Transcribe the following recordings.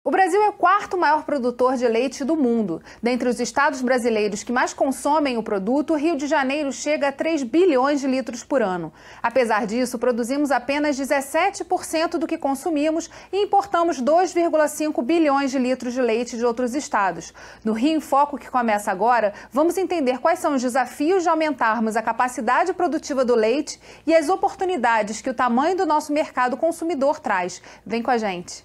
O Brasil é o quarto maior produtor de leite do mundo. Dentre os estados brasileiros que mais consomem o produto, o Rio de Janeiro chega a 3 bilhões de litros por ano. Apesar disso, produzimos apenas 17% do que consumimos e importamos 2,5 bilhões de litros de leite de outros estados. No Rio em Foco, que começa agora, vamos entender quais são os desafios de aumentarmos a capacidade produtiva do leite e as oportunidades que o tamanho do nosso mercado consumidor traz. Vem com a gente.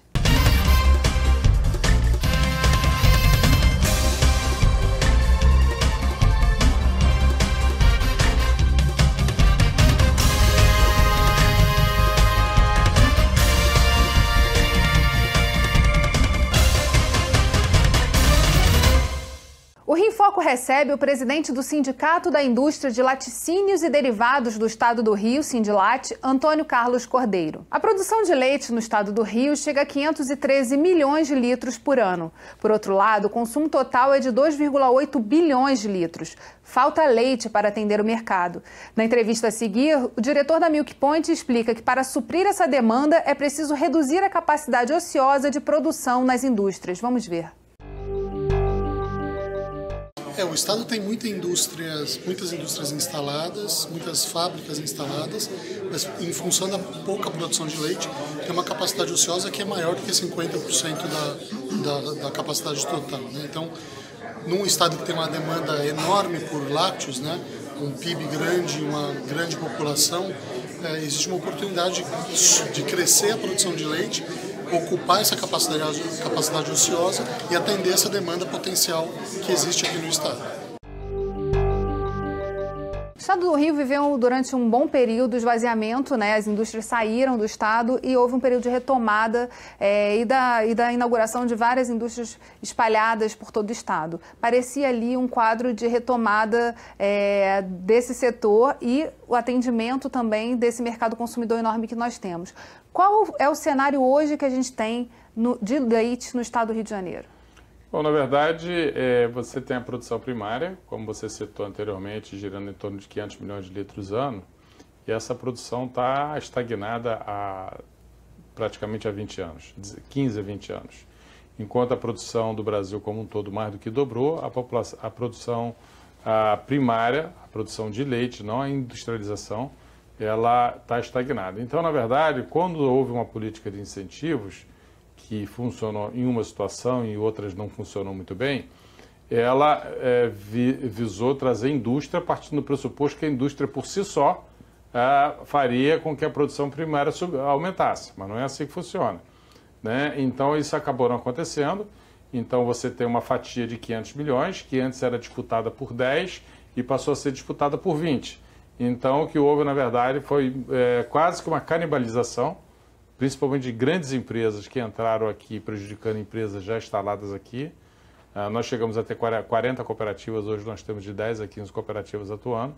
O Rio em Foco recebe o presidente do Sindicato da Indústria de Laticínios e Derivados do Estado do Rio, Sindilate, Antônio Carlos Cordeiro. A produção de leite no estado do Rio chega a 513 milhões de litros por ano. Por outro lado, o consumo total é de 2,8 bilhões de litros. Falta leite para atender o mercado. Na entrevista a seguir, o diretor da Milk Point explica que para suprir essa demanda é preciso reduzir a capacidade ociosa de produção nas indústrias. Vamos ver. O Estado tem muitas indústrias instaladas, muitas fábricas instaladas, mas em função da pouca produção de leite, tem uma capacidade ociosa que é maior do que 50% da capacidade total, né? Então, num Estado que tem uma demanda enorme por lácteos, né, um PIB grande, uma grande população, existe uma oportunidade de crescer a produção de leite, ocupar essa capacidade ociosa e atender essa demanda potencial que existe aqui no estado. O estado do Rio viveu durante um bom período de esvaziamento, né? As indústrias saíram do estado e houve um período de retomada e da inauguração de várias indústrias espalhadas por todo o estado. Parecia ali um quadro de retomada desse setor e o atendimento também desse mercado consumidor enorme que nós temos. Qual é o cenário hoje que a gente tem de leite no estado do Rio de Janeiro? Bom, na verdade, você tem a produção primária, como você citou anteriormente, girando em torno de 500 milhões de litros ano, e essa produção está estagnada praticamente há 20 anos, 15 a 20 anos. Enquanto a produção do Brasil como um todo mais do que dobrou, a produção primária, a produção de leite, não a industrialização, ela está estagnada. Então, na verdade, quando houve uma política de incentivos que funcionou em uma situação e outras não funcionou muito bem, ela visou trazer indústria partindo do pressuposto que a indústria por si só faria com que a produção primária aumentasse, mas não é assim que funciona, né? Então, isso acabou não acontecendo. Então, você tem uma fatia de 500 milhões, que antes era disputada por 10 e passou a ser disputada por 20. Então, o que houve, na verdade, foi quase que uma canibalização, principalmente de grandes empresas que entraram aqui, prejudicando empresas já instaladas aqui. Nós chegamos a ter 40 cooperativas, hoje nós temos de 10 a 15 cooperativas atuando.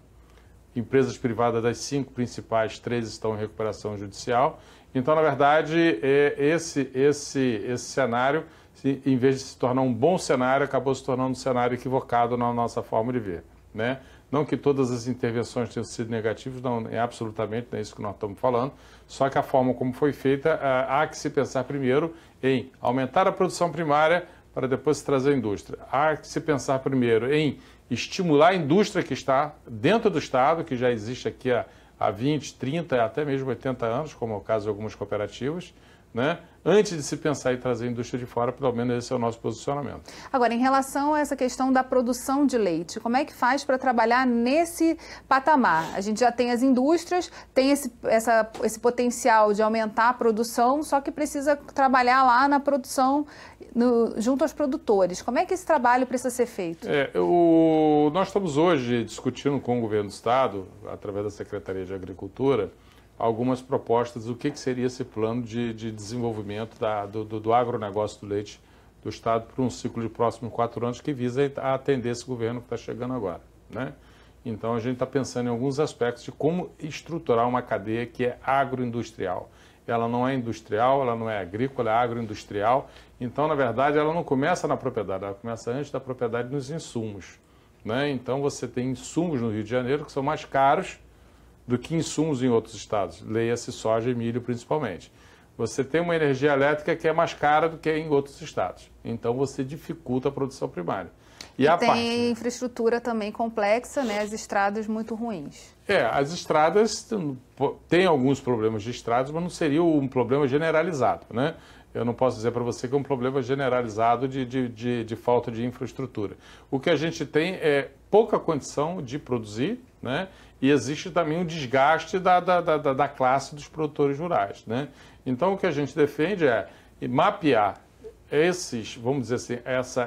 Empresas privadas, das 5 principais, 3 estão em recuperação judicial. Então, na verdade, esse cenário, em vez de se tornar um bom cenário, acabou se tornando um cenário equivocado na nossa forma de ver, né? Não que todas as intervenções tenham sido negativas, não é absolutamente, não é isso que nós estamos falando, só que a forma como foi feita, há que se pensar primeiro em aumentar a produção primária para depois se trazer a indústria. Há que se pensar primeiro em estimular a indústria que está dentro do estado, que já existe aqui há 20, 30, até mesmo 80 anos, como é o caso de algumas cooperativas, né? Antes de se pensar em trazer a indústria de fora, pelo menos esse é o nosso posicionamento. Agora, em relação a essa questão da produção de leite, como é que faz para trabalhar nesse patamar? A gente já tem as indústrias, tem esse potencial de aumentar a produção, só que precisa trabalhar lá na produção, junto aos produtores. Como é que esse trabalho precisa ser feito? Nós estamos hoje discutindo com o governo do estado, através da Secretaria de Agricultura, algumas propostas do que seria esse plano de desenvolvimento do agronegócio do leite do estado para um ciclo de próximos 4 anos que visa atender esse governo que está chegando agora, né? Então, a gente está pensando em alguns aspectos de como estruturar uma cadeia que é agroindustrial. Ela não é industrial, ela não é agrícola, é agroindustrial. Então, na verdade, ela não começa na propriedade, ela começa antes da propriedade nos insumos, né? Então, você tem insumos no Rio de Janeiro que são mais caros do que insumos em outros estados, leia-se soja e milho principalmente. você tem uma energia elétrica que é mais cara do que em outros estados. Então você dificulta a produção primária. E tem infraestrutura também complexa, né? As estradas muito ruins. As estradas têm alguns problemas de estradas, mas não seria um problema generalizado, né? Eu não posso dizer para você que é um problema generalizado de falta de infraestrutura. O que a gente tem é pouca condição de produzir, né? E existe também um desgaste da classe dos produtores rurais, né? Então, o que a gente defende é mapear esses, vamos dizer assim,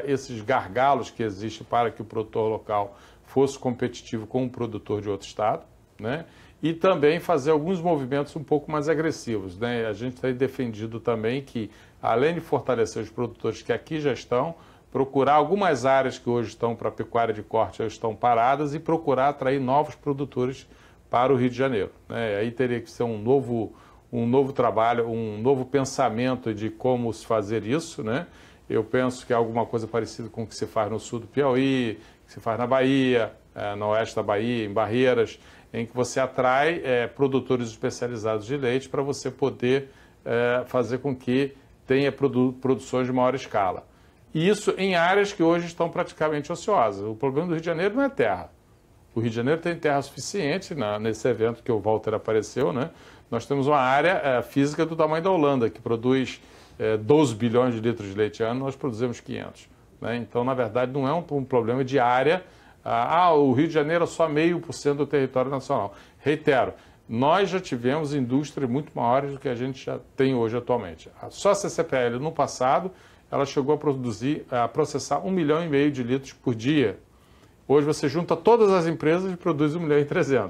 esses gargalos que existem para que o produtor local fosse competitivo com o produtor de outro estado, né? E também fazer alguns movimentos um pouco mais agressivos, né? A gente tem defendido também que, além de fortalecer os produtores que aqui já estão, procurar algumas áreas que hoje estão para pecuária de corte já estão paradas e procurar atrair novos produtores para o Rio de Janeiro, né? Aí teria que ser um novo trabalho, um novo pensamento de como se fazer isso, né? Eu penso que é alguma coisa parecida com o que se faz no sul do Piauí, que se faz na Bahia, no oeste da Bahia, em Barreiras, em que você atrai produtores especializados de leite para você poder fazer com que tenha produções de maior escala. E isso em áreas que hoje estão praticamente ociosas. O problema do Rio de Janeiro não é terra. O Rio de Janeiro tem terra suficiente, nesse evento que o Walter apareceu, né? Nós temos uma área física do tamanho da Holanda, que produz 12 bilhões de litros de leite ano, nós produzimos 500. Né? Então, na verdade, não é um problema de área. O Rio de Janeiro é só 0,5% do território nacional. Reitero, nós já tivemos indústrias muito maiores do que a gente já tem hoje atualmente. Só a CCPL, no passado, ela chegou a processar 1,5 milhão de litros por dia. Hoje você junta todas as empresas e produz 1,3 milhão.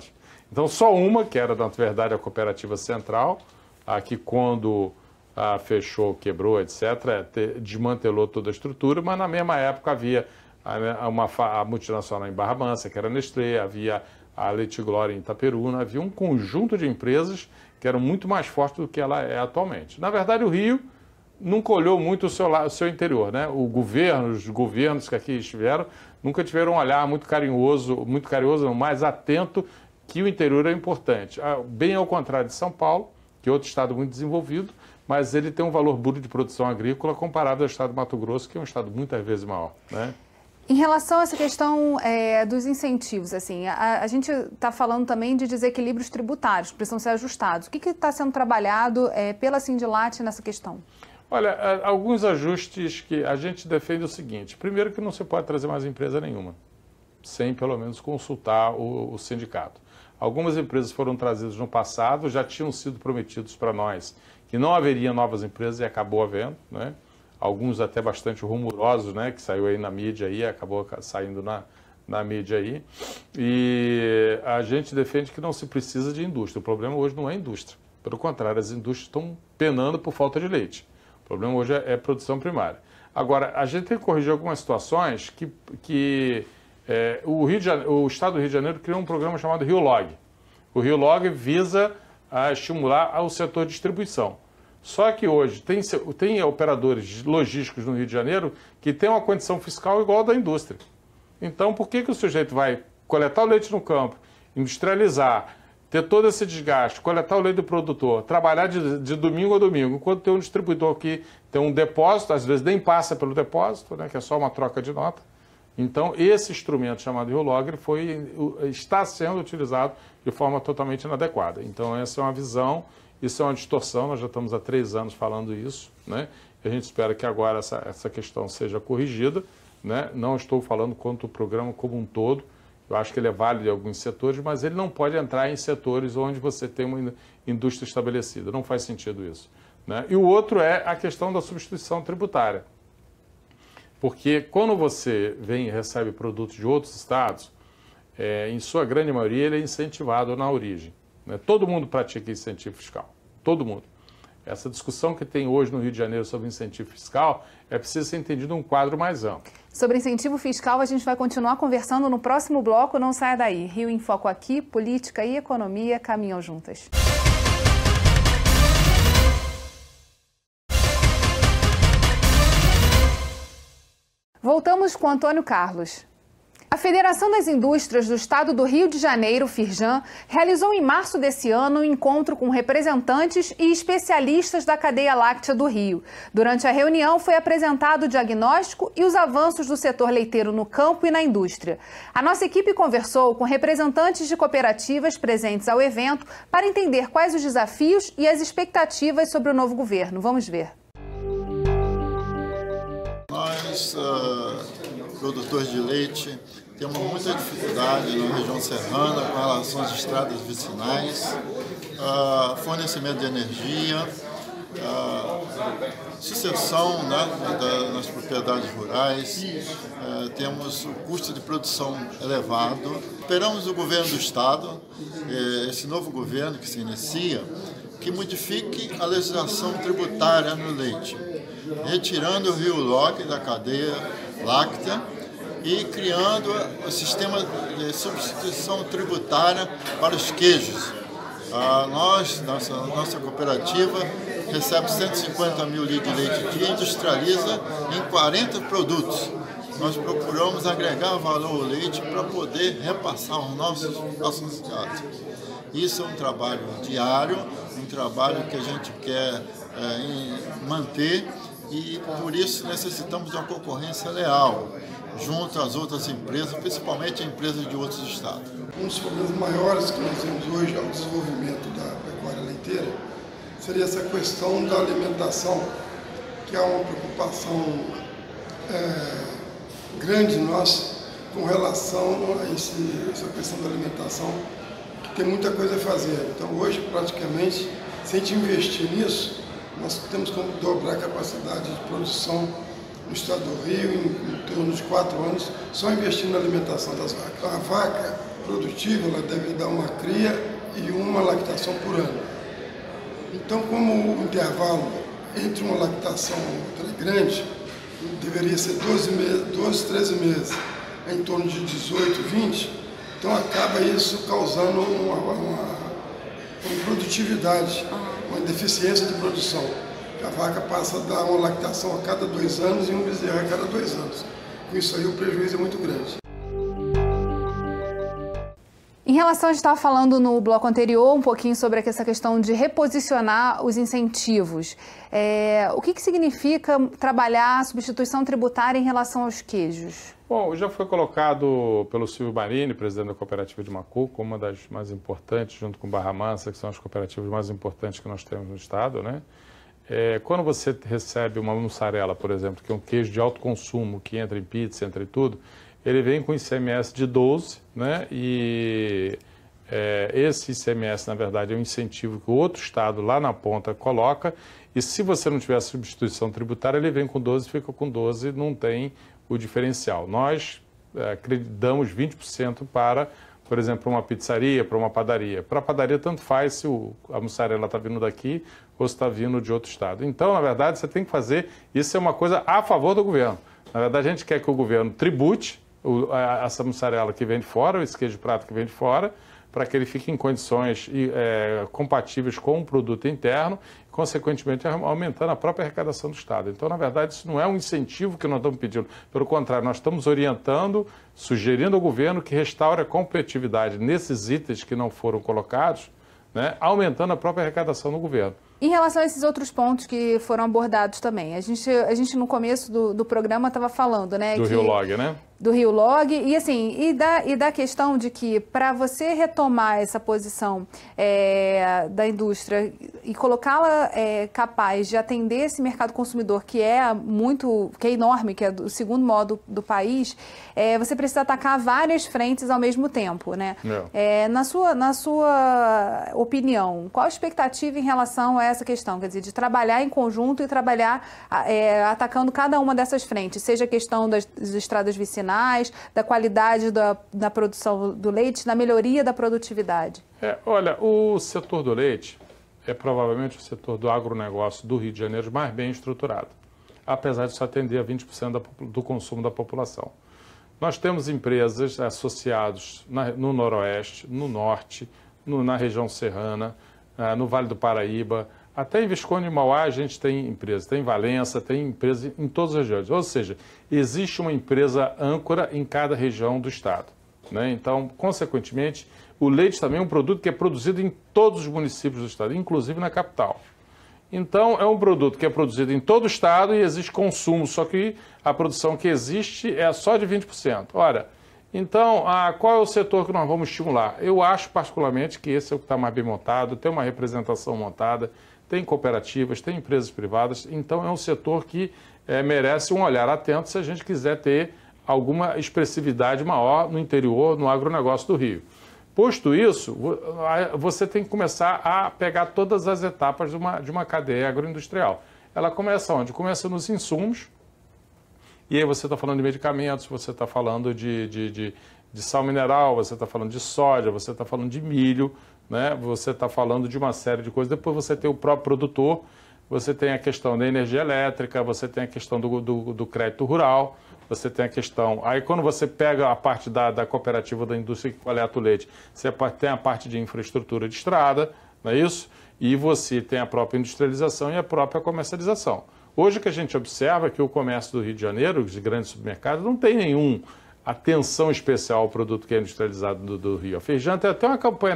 Então, só uma, que era, na verdade, a Cooperativa Central, que quando fechou, quebrou, etc., desmantelou toda a estrutura, mas na mesma época havia a multinacional em Barra Mansa, que era a Nestlé, havia a Leite Glória em Itaperuna, havia um conjunto de empresas que eram muito mais fortes do que ela é atualmente. Na verdade, o Rio nunca olhou muito o seu interior, né? Os governos que aqui estiveram nunca tiveram um olhar muito carinhoso, não, mais atento, que o interior é importante. Bem ao contrário de São Paulo, que é outro estado muito desenvolvido, mas ele tem um valor bruto de produção agrícola comparado ao estado do Mato Grosso, que é um estado muitas vezes maior, né? Em relação a essa questão dos incentivos, assim, a gente está falando também de desequilíbrios tributários, que precisam ser ajustados. O que está sendo trabalhado pela Sindilat nessa questão? Olha, alguns ajustes que a gente defende o seguinte. Primeiro, que não se pode trazer mais empresa nenhuma, sem pelo menos consultar o sindicato. Algumas empresas foram trazidas no passado, já tinham sido prometidos para nós que não haveria novas empresas e acabou havendo, né? Alguns até bastante rumorosos, né? Que saiu aí na mídia aí, acabou saindo na mídia aí. E a gente defende que não se precisa de indústria. O problema hoje não é indústria. Pelo contrário, as indústrias estão penando por falta de leite. O problema hoje é produção primária. Agora, a gente tem que corrigir algumas situações que o Estado do Rio de Janeiro criou um programa chamado Rio Log. O Rio Log visa estimular o setor de distribuição. Só que hoje tem operadores logísticos no Rio de Janeiro que têm uma condição fiscal igual à da indústria. Então, por que o sujeito vai coletar o leite no campo, industrializar, ter todo esse desgaste, coletar o leite do produtor, trabalhar de domingo a domingo, enquanto tem um distribuidor que tem um depósito, às vezes nem passa pelo depósito, né, que é só uma troca de nota. Então, esse instrumento chamado Rio Log está sendo utilizado de forma totalmente inadequada. Então, essa é uma visão, isso é uma distorção, nós já estamos há 3 anos falando isso, né? E a gente espera que agora essa questão seja corrigida, né? Não estou falando contra o programa como um todo, eu acho que ele é válido em alguns setores, mas ele não pode entrar em setores onde você tem uma indústria estabelecida, não faz sentido isso, né? E o outro é a questão da substituição tributária. Porque quando você vem e recebe produtos de outros estados, em sua grande maioria ele é incentivado na origem, né? Todo mundo pratica incentivo fiscal, todo mundo. Essa discussão que tem hoje no Rio de Janeiro sobre incentivo fiscal é preciso ser entendido num quadro mais amplo. Sobre incentivo fiscal, a gente vai continuar conversando no próximo bloco, não saia daí. Rio em Foco aqui, política e economia caminham juntas. Voltamos com Antônio Carlos. A Federação das Indústrias do Estado do Rio de Janeiro, Firjan, realizou em março desse ano um encontro com representantes e especialistas da cadeia láctea do Rio. Durante a reunião foi apresentado o diagnóstico e os avanços do setor leiteiro no campo e na indústria. A nossa equipe conversou com representantes de cooperativas presentes ao evento para entender quais os desafios e as expectativas sobre o novo governo. Vamos ver. Nós, produtores de leite, temos muita dificuldade na região serrana com relação às estradas vicinais, fornecimento de energia, sucessão, né, nas propriedades rurais, temos o custo de produção elevado. Esperamos o governo do Estado, esse novo governo que se inicia, que modifique a legislação tributária no leite, retirando o Rio Log da cadeia láctea e criando o sistema de substituição tributária para os queijos. Nossa cooperativa recebe 150 mil litros de leite dia e industrializa em 40 produtos. Nós procuramos agregar valor ao leite para poder repassar aos nossos associados. Isso é um trabalho diário, um trabalho que a gente quer manter e por isso necessitamos de uma concorrência leal junto às outras empresas, principalmente empresas de outros estados. Um dos problemas maiores que nós temos hoje ao desenvolvimento da pecuária leiteira seria essa questão da alimentação, que é uma preocupação grande nossa com relação a essa questão da alimentação, que tem muita coisa a fazer. Então hoje, praticamente, se a gente investir nisso, nós temos como dobrar a capacidade de produção no estado do Rio em torno de 4 anos, só investindo na alimentação das vacas. A vaca produtiva ela deve dar uma cria e uma lactação por ano. Então, como o intervalo entre uma lactação e outra é grande, deveria ser 12, 13 meses, em torno de 18, 20, então acaba isso causando uma produtividade, uma deficiência de produção. A vaca passa a dar uma lactação a cada 2 anos e um bezerro a cada 2 anos. Com isso aí o prejuízo é muito grande. Em relação, a gente estava falando no bloco anterior um pouquinho sobre essa questão de reposicionar os incentivos. O que significa trabalhar a substituição tributária em relação aos queijos? Bom, já foi colocado pelo Silvio Marini, presidente da cooperativa de Macuco, uma das mais importantes, junto com Barra Mansa, que são as cooperativas mais importantes que nós temos no estado, né? Quando você recebe uma mussarela, por exemplo, que é um queijo de alto consumo, que entra em pizza, entra em tudo, ele vem com ICMS de 12, né? E esse ICMS, na verdade, é um incentivo que o outro estado lá na ponta coloca, e se você não tiver substituição tributária, ele vem com 12, fica com 12, não tem o diferencial. Nós damos 20% para, por exemplo, uma pizzaria, para uma padaria. Para a padaria, tanto faz se a mussarela está vindo daqui ou se está vindo de outro estado. Então, na verdade, você tem que fazer, isso é uma coisa a favor do governo. Na verdade, a gente quer que o governo tribute essa mussarela que vem de fora, esse queijo prato que vem de fora, para que ele fique em condições compatíveis com o produto interno, e, consequentemente, aumentando a própria arrecadação do Estado. Então, na verdade, isso não é um incentivo que nós estamos pedindo. Pelo contrário, nós estamos orientando, sugerindo ao governo que restaure a competitividade nesses itens que não foram colocados, né, aumentando a própria arrecadação do governo. Em relação a esses outros pontos que foram abordados também, a gente no começo do programa estava falando, né? Do Rio Log, né? Do Rio Log, e assim, e da questão de que para você retomar essa posição da indústria e colocá-la capaz de atender esse mercado consumidor que é enorme, que é o segundo maior do país, você precisa atacar várias frentes ao mesmo tempo, né? Na sua opinião, qual a expectativa em relação a essa questão, quer dizer, de trabalhar em conjunto e trabalhar atacando cada uma dessas frentes, seja a questão das estradas vicinais, da qualidade da produção do leite, na melhoria da produtividade? Olha, o setor do leite é provavelmente o setor do agronegócio do Rio de Janeiro mais bem estruturado, apesar de só atender a 20% do consumo da população. Nós temos empresas associadas no Noroeste, no Norte, na região serrana, no Vale do Paraíba, Até em Visconde e Mauá a gente tem empresa, tem em Valença, tem empresa em todas as regiões. Ou seja, existe uma empresa âncora em cada região do estado, né? Então, consequentemente, o leite também é um produto que é produzido em todos os municípios do estado, inclusive na capital. Então, é um produto que é produzido em todo o estado e existe consumo, só que a produção que existe é só de 20%. Ora, então, qual é o setor que nós vamos estimular? Eu acho particularmente que esse é o que está mais bem montado, tem uma representação montada, tem cooperativas, tem empresas privadas, então é um setor que merece um olhar atento se a gente quiser ter alguma expressividade maior no interior, no agronegócio do Rio. Posto isso, você tem que começar a pegar todas as etapas de uma cadeia agroindustrial. Ela começa onde? Começa nos insumos, e aí você está falando de medicamentos, você está falando de sal mineral, você está falando de soja, você está falando de milho, né? Você está falando de uma série de coisas. Depois você tem o próprio produtor, você tem a questão da energia elétrica, você tem a questão do crédito rural, você tem a questão... Aí quando você pega a parte da cooperativa da indústria que coleta o leite, você tem a parte de infraestrutura de estrada, não é isso? E você tem a própria industrialização e a própria comercialização. Hoje o que a gente observa é que o comércio do Rio de Janeiro, os grandes supermercados, não tem nenhuma atenção especial ao produto que é industrializado do Rio. A Feijão tem até uma campanha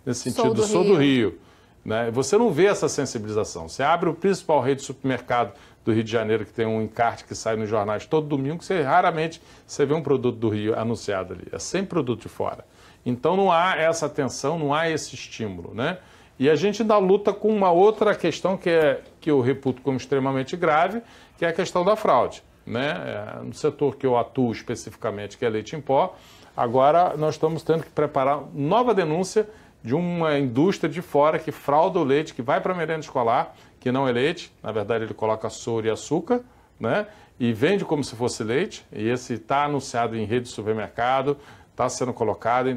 nesse sentido, Sou do Rio. Né? Você não vê essa sensibilização. Você abre o principal rede de supermercado do Rio de Janeiro, que tem um encarte que sai nos jornais todo domingo, raramente você vê um produto do Rio anunciado ali. É sempre produto de fora. Então não há essa atenção, não há esse estímulo, né? E a gente ainda luta com uma outra questão que eu reputo como extremamente grave, que é a questão da fraude, né? No setor que eu atuo especificamente, que é leite em pó, agora nós estamos tendo que preparar nova denúncia de uma indústria de fora que frauda o leite, que vai para a merenda escolar, que não é leite, na verdade ele coloca soro e açúcar, né? E vende como se fosse leite, e esse está anunciado em rede de supermercado, está sendo colocado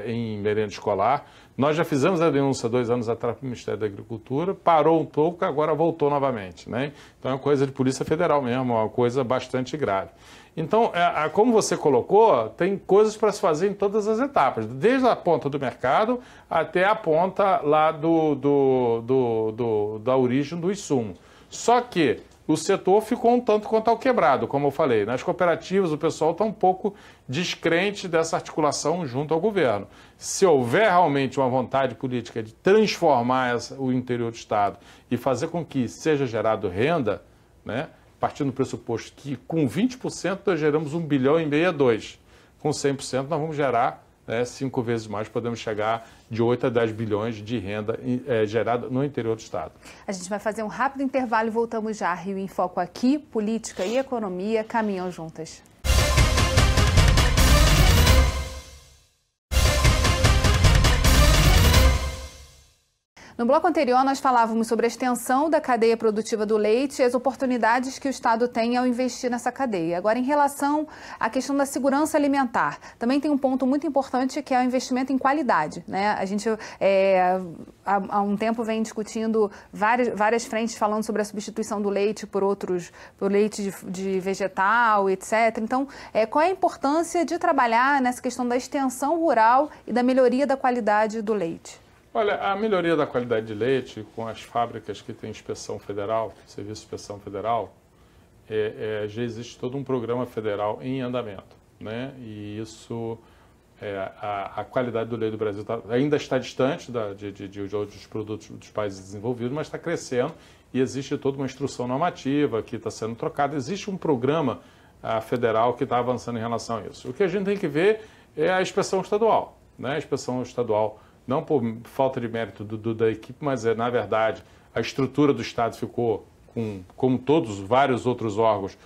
em merenda escolar. Nós já fizemos a denúncia 2 anos atrás para o Ministério da Agricultura, parou um pouco, agora voltou novamente, né? Então é uma coisa de Polícia Federal mesmo, uma coisa bastante grave. Então, como você colocou, tem coisas para se fazer em todas as etapas, desde a ponta do mercado até a ponta lá da origem do insumo. Só que o setor ficou um tanto quanto ao quebrado, como eu falei. Nas cooperativas, o pessoal está um pouco descrente dessa articulação junto ao governo. Se houver realmente uma vontade política de transformar o interior do Estado e fazer com que seja gerado renda, né, partindo do pressuposto que com 20% nós geramos 1,5 bilhão a 2. Com 100% nós vamos gerar 5 vezes mais, podemos chegar de 8 a 10 bilhões de renda gerada no interior do Estado. A gente vai fazer um rápido intervalo e voltamos já. Rio em Foco aqui, política e economia caminham juntas. No bloco anterior, nós falávamos sobre a extensão da cadeia produtiva do leite e as oportunidades que o Estado tem ao investir nessa cadeia. Agora, em relação à questão da segurança alimentar, também tem um ponto muito importante que é o investimento em qualidade, né? A gente, há um tempo, vem discutindo várias frentes falando sobre a substituição do leite por leite de vegetal, etc. Então, qual é a importância de trabalhar nessa questão da extensão rural e da melhoria da qualidade do leite? Olha, a melhoria da qualidade de leite com as fábricas que têm inspeção federal, serviço de inspeção federal, já existe todo um programa federal em andamento, né? E isso, a qualidade do leite do Brasil ainda está distante de outros produtos dos países desenvolvidos, mas está crescendo e existe toda uma instrução normativa que está sendo trocada. Existe um programa federal que está avançando em relação a isso. O que a gente tem que ver é a inspeção estadual, né? A inspeção estadual, não por falta de mérito da equipe, mas na verdade, a estrutura do Estado ficou, como todos vários outros órgãos,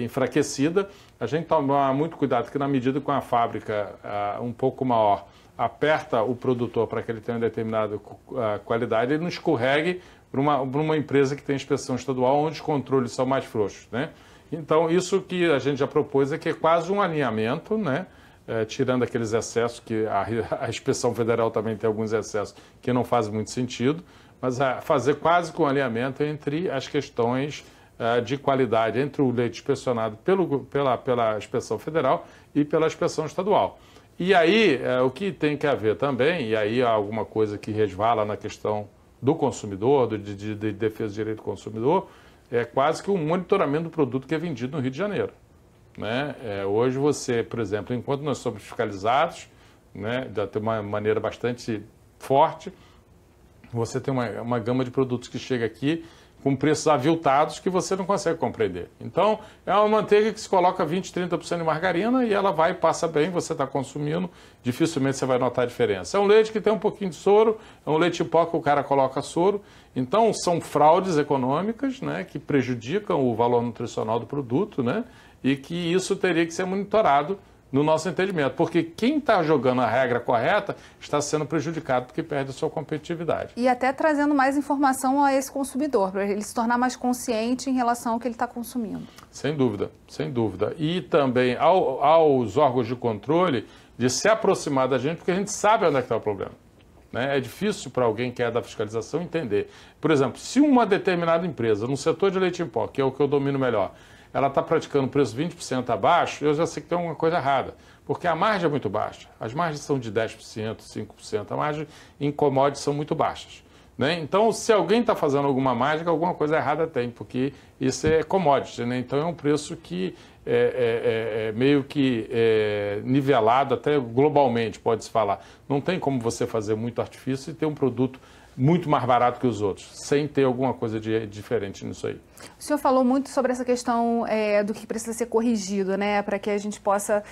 enfraquecida. A gente toma muito cuidado que, na medida que uma fábrica um pouco maior aperta o produtor para que ele tenha uma determinada qualidade, ele não escorregue para uma empresa que tem inspeção estadual, onde os controles são mais frouxos, né? Então, isso que a gente já propôs é que é quase um alinhamento, né? Tirando aqueles excessos, que a inspeção federal também tem alguns excessos que não fazem muito sentido, mas fazer quase que um alinhamento entre as questões de qualidade, entre o leite inspecionado pela inspeção federal e pela inspeção estadual. E aí, o que tem que haver também, e aí há alguma coisa que resvala na questão do consumidor, de defesa do direito do consumidor, é quase que um monitoramento do produto que é vendido no Rio de Janeiro. Né? Hoje você, por exemplo, enquanto nós somos fiscalizados, né, de uma maneira bastante forte, você tem uma gama de produtos que chega aqui com preços aviltados que você não consegue compreender. Então, é uma manteiga que se coloca 20%, 30% de margarina e ela vai e passa bem, você está consumindo, dificilmente você vai notar a diferença. É um leite que tem um pouquinho de soro, é um leite em pó que o cara coloca soro. Então, são fraudes econômicas, né, que prejudicam o valor nutricional do produto, né, e que isso teria que ser monitorado no nosso entendimento, porque quem está jogando a regra correta está sendo prejudicado porque perde a sua competitividade. E até trazendo mais informação a esse consumidor, para ele se tornar mais consciente em relação ao que ele está consumindo. Sem dúvida, sem dúvida. E também aos órgãos de controle de se aproximar da gente, porque a gente sabe onde é que está o problema. Né? É difícil para alguém que é da fiscalização entender. Por exemplo, se uma determinada empresa, no setor de leite em pó, que é o que eu domino melhor, ela está praticando preço 20% abaixo, eu já sei que tem alguma coisa errada, porque a margem é muito baixa. As margens são de 10%, 5%, a margem em commodities são muito baixas. Né? Então, se alguém está fazendo alguma mágica, alguma coisa errada tem, porque isso é commodity, né? Então é um preço que é meio que nivelado até globalmente, pode-se falar. Não tem como você fazer muito artifício e ter um produto muito mais barato que os outros, sem ter alguma coisa diferente nisso aí. O senhor falou muito sobre essa questão do que precisa ser corrigido, né, para que a gente possa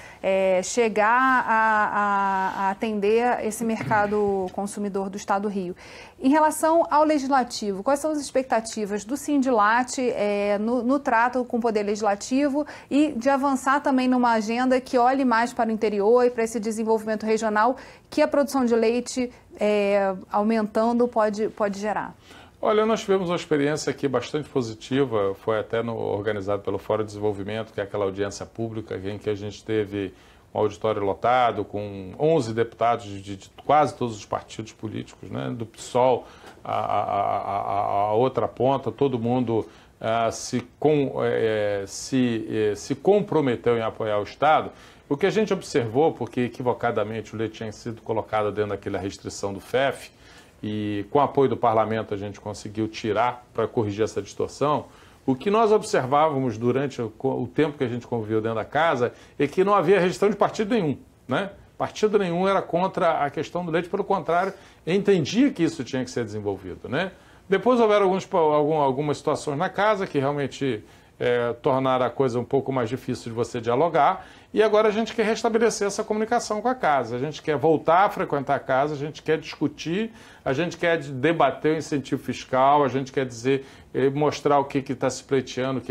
chegar a atender esse mercado consumidor do Estado do Rio. Em relação ao Legislativo, quais são as expectativas do Sindilat no trato com o Poder Legislativo e de avançar também numa agenda que olhe mais para o interior e para esse desenvolvimento regional que a produção de leite aumentando pode gerar? Olha, nós tivemos uma experiência aqui bastante positiva, foi até organizado pelo Fórum de Desenvolvimento, que é aquela audiência pública em que a gente teve um auditório lotado com 11 deputados de quase todos os partidos políticos, né, do PSOL a outra ponta, todo mundo se comprometeu em apoiar o Estado. O que a gente observou, porque equivocadamente o leite tinha sido colocado dentro daquela restrição do FEF, e com o apoio do parlamento a gente conseguiu tirar para corrigir essa distorção, o que nós observávamos durante o tempo que a gente conviveu dentro da casa é que não havia restrição de partido nenhum, né? Partido nenhum era contra a questão do leite, pelo contrário, entendia que isso tinha que ser desenvolvido, né? Depois houveram algumas situações na casa que realmente tornaram a coisa um pouco mais difícil de você dialogar, e agora a gente quer restabelecer essa comunicação com a casa, a gente quer voltar a frequentar a casa, a gente quer discutir, a gente quer debater o incentivo fiscal, a gente quer mostrar o que está se pleiteando,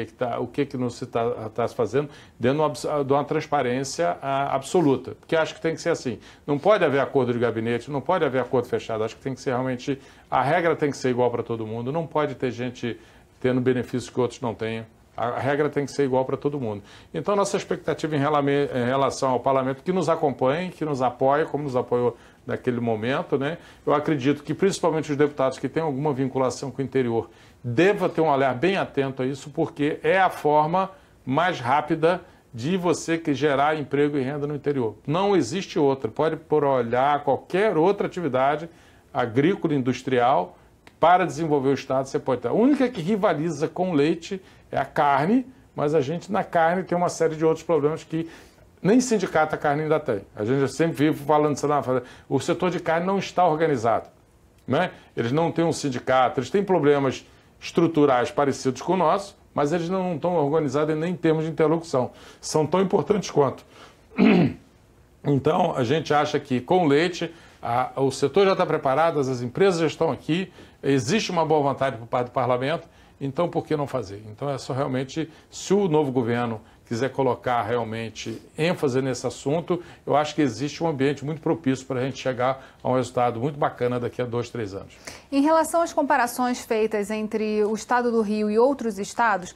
o que não se está fazendo, dentro de uma transparência absoluta, porque acho que tem que ser assim, não pode haver acordo de gabinete, não pode haver acordo fechado, acho que tem que ser realmente, a regra tem que ser igual para todo mundo, não pode ter gente tendo benefícios que outros não tenham. A regra tem que ser igual para todo mundo. Então, nossa expectativa em relação ao parlamento que nos acompanhe, que nos apoie, como nos apoiou naquele momento, né? Eu acredito que, principalmente os deputados que têm alguma vinculação com o interior, deva ter um olhar bem atento a isso, porque é a forma mais rápida de você gerar emprego e renda no interior. Não existe outra. Pode pôr olhar qualquer outra atividade agrícola, industrial, para desenvolver o Estado, você pode ter. A única que rivaliza com o leite é a carne, mas a gente na carne tem uma série de outros problemas que nem sindicato a carne ainda tem. A gente sempre vive falando isso, o setor de carne não está organizado, né? Eles não têm um sindicato, eles têm problemas estruturais parecidos com o nosso, mas eles não estão organizados nem em termos de interlocução. São tão importantes quanto. Então, a gente acha que com o leite, o setor já está preparado, as empresas já estão aqui, existe uma boa vontade por parte do parlamento, então por que não fazer? Então é só realmente, se o novo governo quiser colocar realmente ênfase nesse assunto, eu acho que existe um ambiente muito propício para a gente chegar a um resultado muito bacana daqui a 2, 3 anos. Em relação às comparações feitas entre o Estado do Rio e outros estados,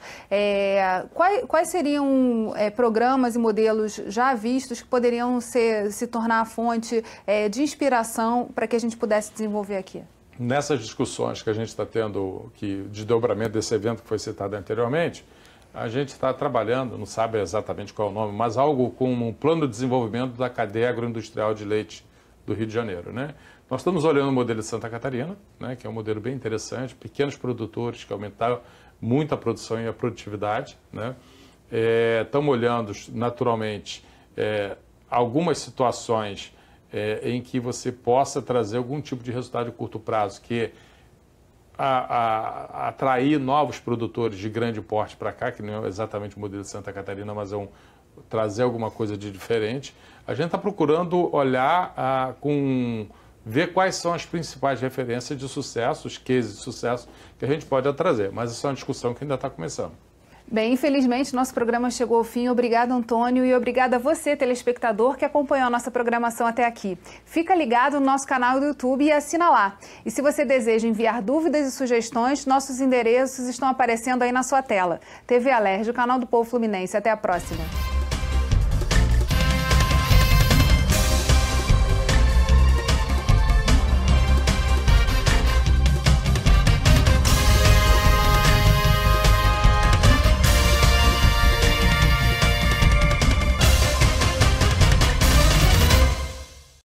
quais seriam programas e modelos já vistos que poderiam se tornar a fonte de inspiração para que a gente pudesse desenvolver aqui? Nessas discussões que a gente está tendo, de desdobramento desse evento que foi citado anteriormente, a gente está trabalhando, não sabe exatamente qual é o nome, mas algo com um plano de desenvolvimento da cadeia agroindustrial de leite do Rio de Janeiro, né? Nós estamos olhando o modelo de Santa Catarina, né, que é um modelo bem interessante, pequenos produtores que aumentaram muito a produção e a produtividade, né? Estamos olhando, naturalmente, algumas situações em que você possa trazer algum tipo de resultado de curto prazo, que atrair novos produtores de grande porte para cá, que não é exatamente o modelo de Santa Catarina, mas trazer alguma coisa de diferente. A gente está procurando olhar ver quais são as principais referências de sucesso, os cases de sucesso que a gente pode trazer, mas isso é uma discussão que ainda está começando. Bem, infelizmente, nosso programa chegou ao fim. Obrigada, Antônio, e obrigada a você, telespectador, que acompanhou a nossa programação até aqui. Fica ligado no nosso canal do YouTube e assina lá. E se você deseja enviar dúvidas e sugestões, nossos endereços estão aparecendo aí na sua tela. TV Alerj, o canal do Povo Fluminense. Até a próxima.